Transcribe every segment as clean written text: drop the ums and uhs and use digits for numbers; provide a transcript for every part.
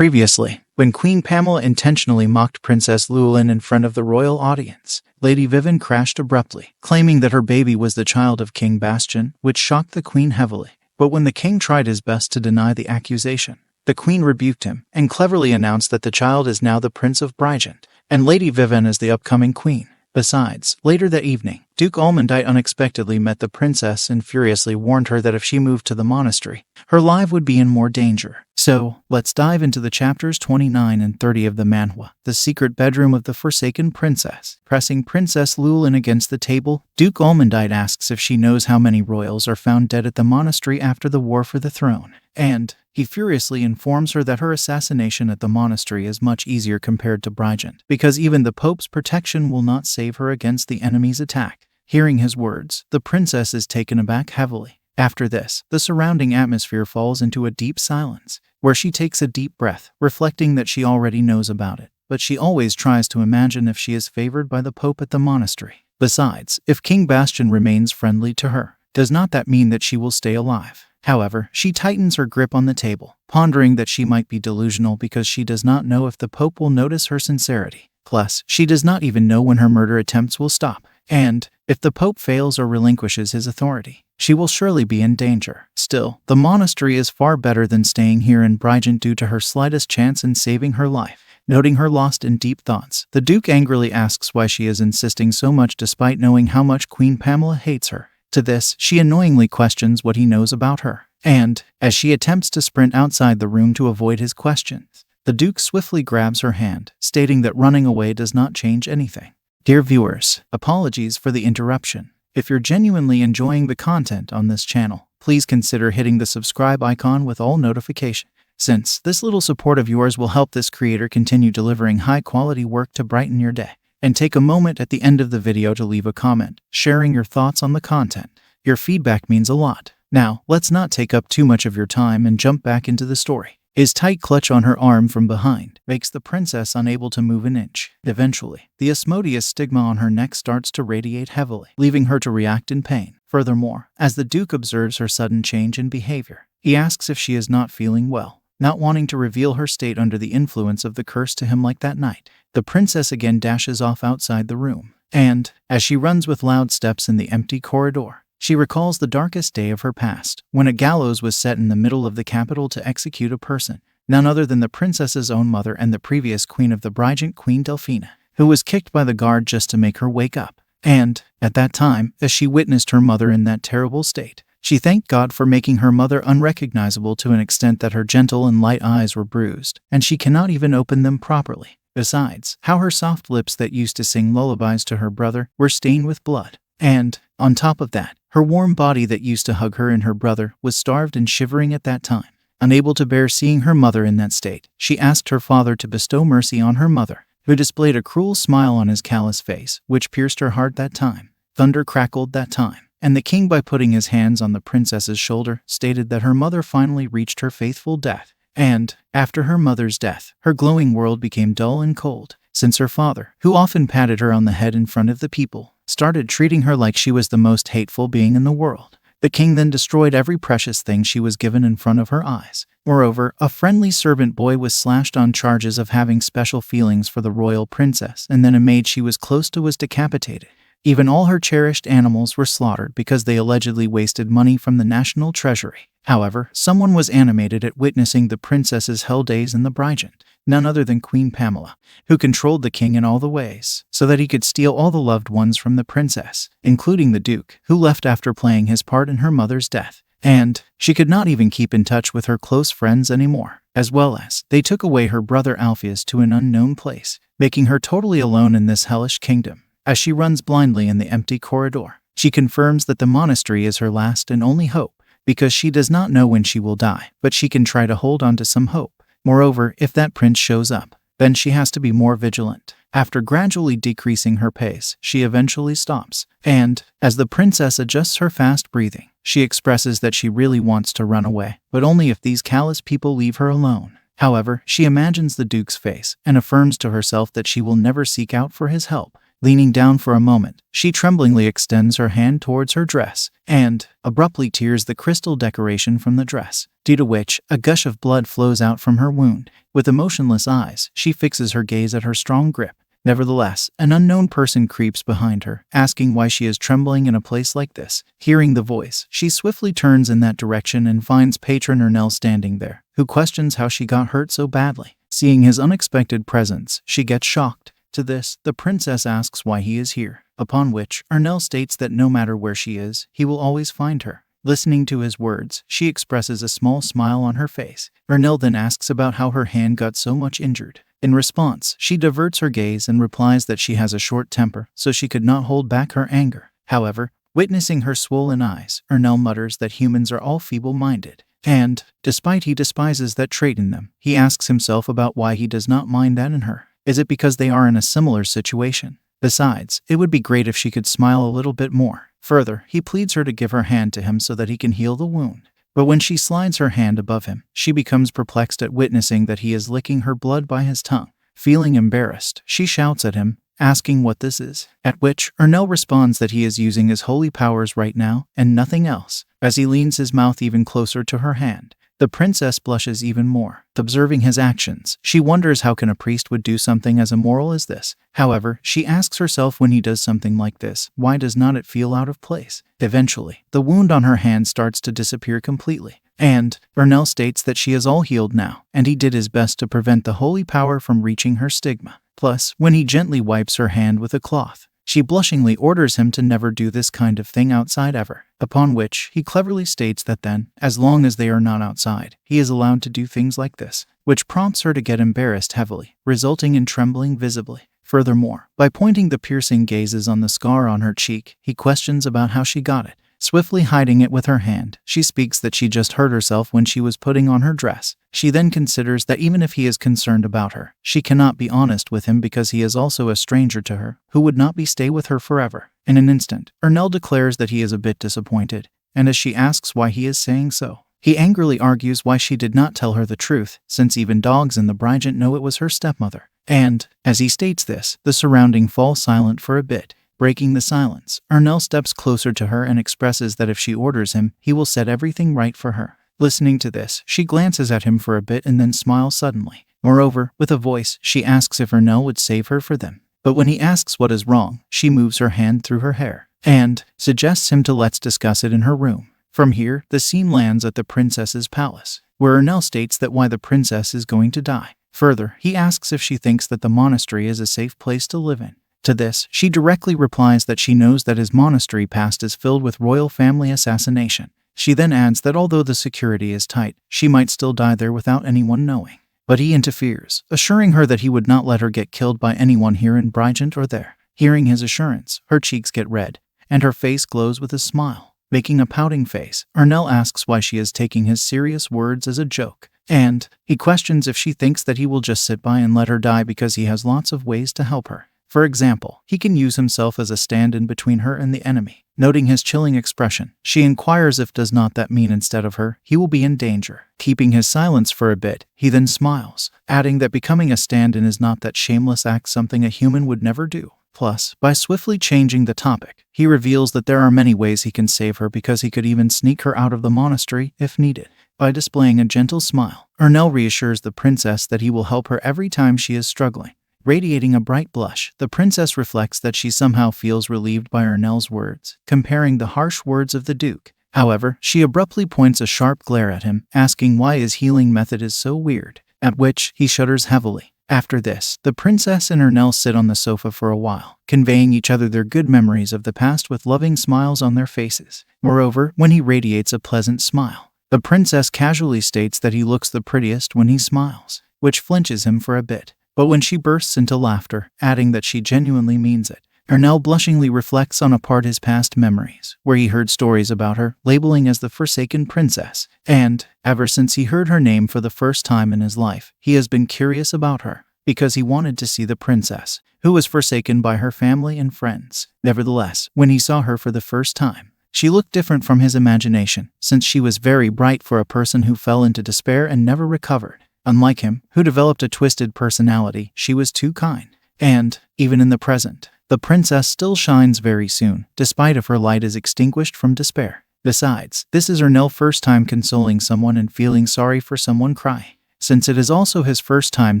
Previously, when Queen Pamela intentionally mocked Princess Lewellyn in front of the royal audience, Lady Vivian crashed abruptly, claiming that her baby was the child of King Bastian, which shocked the Queen heavily. But when the king tried his best to deny the accusation, the Queen rebuked him and cleverly announced that the child is now the Prince of Brigent, and Lady Vivian is the upcoming queen. Besides, later that evening, Duke Almondite unexpectedly met the princess and furiously warned her that if she moved to the monastery, her life would be in more danger. So, let's dive into the chapters 29 and 30 of the manhwa, The Secret Bedroom of the Forsaken Princess. Pressing Princess Lewellyn against the table, Duke Almondite asks if she knows how many royals are found dead at the monastery after the war for the throne, and he furiously informs her that her assassination at the monastery is much easier compared to Brigent, because even the Pope's protection will not save her against the enemy's attack. Hearing his words, the princess is taken aback heavily. After this, the surrounding atmosphere falls into a deep silence, where she takes a deep breath, reflecting that she already knows about it, but she always tries to imagine if she is favored by the Pope at the monastery. Besides, if King Bastian remains friendly to her, does not that mean that she will stay alive? However, she tightens her grip on the table, pondering that she might be delusional because she does not know if the Pope will notice her sincerity. Plus, she does not even know when her murder attempts will stop. And, if the Pope fails or relinquishes his authority, she will surely be in danger. Still, the monastery is far better than staying here in Brigent due to her slightest chance in saving her life. Noting her lost in deep thoughts, the Duke angrily asks why she is insisting so much despite knowing how much Queen Pamela hates her. To this, she annoyingly questions what he knows about her. And, as she attempts to sprint outside the room to avoid his questions, the Duke swiftly grabs her hand, stating that running away does not change anything. Dear viewers, apologies for the interruption. If you're genuinely enjoying the content on this channel, please consider hitting the subscribe icon with all notifications, since this little support of yours will help this creator continue delivering high-quality work to brighten your day. And take a moment at the end of the video to leave a comment, sharing your thoughts on the content. Your feedback means a lot. Now, let's not take up too much of your time and jump back into the story. His tight clutch on her arm from behind makes the princess unable to move an inch. Eventually, the Asmodeus stigma on her neck starts to radiate heavily, leaving her to react in pain. Furthermore, as the Duke observes her sudden change in behavior, he asks if she is not feeling well, not wanting to reveal her state under the influence of the curse to him like that night. The princess again dashes off outside the room, and, as she runs with loud steps in the empty corridor, she recalls the darkest day of her past, when a gallows was set in the middle of the capital to execute a person, none other than the princess's own mother and the previous queen of the Brigent, Queen Delphina, who was kicked by the guard just to make her wake up. And, at that time, as she witnessed her mother in that terrible state, she thanked God for making her mother unrecognizable to an extent that her gentle and light eyes were bruised, and she cannot even open them properly. Besides, how her soft lips that used to sing lullabies to her brother were stained with blood. And, on top of that, her warm body that used to hug her and her brother was starved and shivering at that time. Unable to bear seeing her mother in that state, she asked her father to bestow mercy on her mother, who displayed a cruel smile on his callous face, which pierced her heart that time. Thunder crackled that time, and the king, by putting his hands on the princess's shoulder, stated that her mother finally reached her faithful death. And, after her mother's death, her glowing world became dull and cold, since her father, who often patted her on the head in front of the people, started treating her like she was the most hateful being in the world. The king then destroyed every precious thing she was given in front of her eyes. Moreover, a friendly servant boy was slashed on charges of having special feelings for the royal princess, and then a maid she was close to was decapitated. Even all her cherished animals were slaughtered because they allegedly wasted money from the national treasury. However, someone was animated at witnessing the princess's hell days in the Brigent, none other than Queen Pamela, who controlled the king in all the ways, so that he could steal all the loved ones from the princess, including the Duke, who left after playing his part in her mother's death. And, she could not even keep in touch with her close friends anymore, as well as, they took away her brother Alpheus to an unknown place, making her totally alone in this hellish kingdom. As she runs blindly in the empty corridor, she confirms that the monastery is her last and only hope, because she does not know when she will die, but she can try to hold on to some hope. Moreover, if that prince shows up, then she has to be more vigilant. After gradually decreasing her pace, she eventually stops, and, as the princess adjusts her fast breathing, she expresses that she really wants to run away, but only if these callous people leave her alone. However, she imagines the Duke's face, and affirms to herself that she will never seek out for his help, Leaning down for a moment, she tremblingly extends her hand towards her dress, and abruptly tears the crystal decoration from the dress, due to which a gush of blood flows out from her wound. With emotionless eyes, she fixes her gaze at her strong grip. Nevertheless, an unknown person creeps behind her, asking why she is trembling in a place like this. Hearing the voice, she swiftly turns in that direction and finds Patron Ernell standing there, who questions how she got hurt so badly. Seeing his unexpected presence, she gets shocked. To this, the princess asks why he is here, upon which Arnell states that no matter where she is, he will always find her. Listening to his words, she expresses a small smile on her face. Arnell then asks about how her hand got so much injured. In response, she diverts her gaze and replies that she has a short temper, so she could not hold back her anger. However, witnessing her swollen eyes, Arnell mutters that humans are all feeble-minded. And, despite he despises that trait in them, he asks himself about why he does not mind that in her. Is it because they are in a similar situation? Besides, it would be great if she could smile a little bit more. Further, he pleads her to give her hand to him so that he can heal the wound. But when she slides her hand above him, she becomes perplexed at witnessing that he is licking her blood by his tongue. Feeling embarrassed, she shouts at him, asking what this is, at which Ernell responds that he is using his holy powers right now, and nothing else. As he leans his mouth even closer to her hand, the princess blushes even more. Observing his actions, she wonders how can a priest would do something as immoral as this. However, she asks herself when he does something like this, why does not it feel out of place? Eventually, the wound on her hand starts to disappear completely, and Ernell states that she is all healed now, and he did his best to prevent the holy power from reaching her stigma. Plus, when he gently wipes her hand with a cloth, she blushingly orders him to never do this kind of thing outside ever, upon which he cleverly states that then, as long as they are not outside, he is allowed to do things like this, which prompts her to get embarrassed heavily, resulting in trembling visibly. Furthermore, by pointing the piercing gazes on the scar on her cheek, he questions about how she got it. Swiftly hiding it with her hand, she speaks that she just hurt herself when she was putting on her dress. She then considers that even if he is concerned about her, she cannot be honest with him because he is also a stranger to her, who would not stay with her forever. In an instant, Ernell declares that he is a bit disappointed, and as she asks why he is saying so, he angrily argues why she did not tell her the truth, since even dogs in the Brigent know it was her stepmother. And, as he states this, the surrounding fall silent for a bit. Breaking the silence, Arnell steps closer to her and expresses that if she orders him, he will set everything right for her. Listening to this, she glances at him for a bit and then smiles suddenly. Moreover, with a voice, she asks if Arnell would save her for them. But when he asks what is wrong, she moves her hand through her hair and suggests him to let's discuss it in her room. From here, the scene lands at the princess's palace, where Arnell states that why the princess is going to die. Further, he asks if she thinks that the monastery is a safe place to live in. To this, she directly replies that she knows that his monastery past is filled with royal family assassination. She then adds that although the security is tight, she might still die there without anyone knowing. But he interferes, assuring her that he would not let her get killed by anyone here in Brigent or there. Hearing his assurance, her cheeks get red, and her face glows with a smile. Making a pouting face, Arnell asks why she is taking his serious words as a joke, and he questions if she thinks that he will just sit by and let her die because he has lots of ways to help her. For example, he can use himself as a stand-in between her and the enemy. Noting his chilling expression, she inquires if does not that mean instead of her, he will be in danger. Keeping his silence for a bit, he then smiles, adding that becoming a stand-in is not that shameless act something a human would never do. Plus, by swiftly changing the topic, he reveals that there are many ways he can save her because he could even sneak her out of the monastery if needed. By displaying a gentle smile, Arnell reassures the princess that he will help her every time she is struggling. Radiating a bright blush, the princess reflects that she somehow feels relieved by Arnell's words, comparing the harsh words of the Duke. However, she abruptly points a sharp glare at him, asking why his healing method is so weird, at which he shudders heavily. After this, the princess and Arnell sit on the sofa for a while, conveying each other their good memories of the past with loving smiles on their faces. Moreover, when he radiates a pleasant smile, the princess casually states that he looks the prettiest when he smiles, which flinches him for a bit. But when she bursts into laughter, adding that she genuinely means it, Arnell blushingly reflects on a part his past memories, where he heard stories about her, labeling as the Forsaken Princess, and, ever since he heard her name for the first time in his life, he has been curious about her, because he wanted to see the princess, who was forsaken by her family and friends. Nevertheless, when he saw her for the first time, she looked different from his imagination, since she was very bright for a person who fell into despair and never recovered. Unlike him, who developed a twisted personality, she was too kind. And, even in the present, The princess still shines very soon, despite if her light is extinguished from despair. Besides, this is Ernell's first time consoling someone and feeling sorry for someone crying, since it is also his first time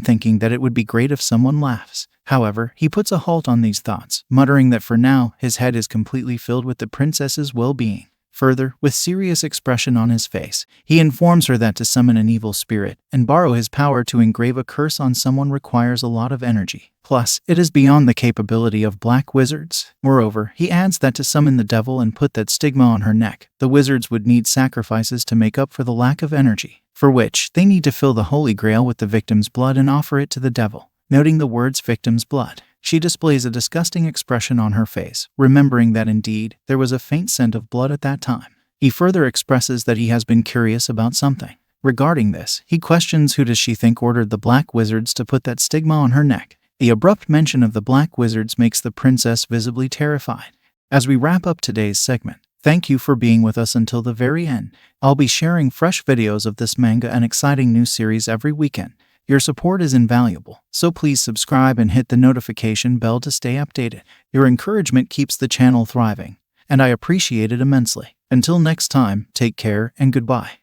thinking that it would be great if someone laughs. However, he puts a halt on these thoughts, muttering that for now, his head is completely filled with the princess's well-being. Further, with serious expression on his face, he informs her that to summon an evil spirit and borrow his power to engrave a curse on someone requires a lot of energy. Plus, it is beyond the capability of black wizards. Moreover, he adds that to summon the devil and put that stigma on her neck, the wizards would need sacrifices to make up for the lack of energy, for which they need to fill the Holy Grail with the victim's blood and offer it to the devil. Noting the words victim's blood, she displays a disgusting expression on her face, remembering that indeed, there was a faint scent of blood at that time. He further expresses that he has been curious about something. Regarding this, he questions who does she think ordered the black wizards to put that stigma on her neck. The abrupt mention of the black wizards makes the princess visibly terrified. As we wrap up today's segment, thank you for being with us until the very end. I'll be sharing fresh videos of this manga and exciting new series every weekend. Your support is invaluable, so please subscribe and hit the notification bell to stay updated. Your encouragement keeps the channel thriving, and I appreciate it immensely. Until next time, take care and goodbye.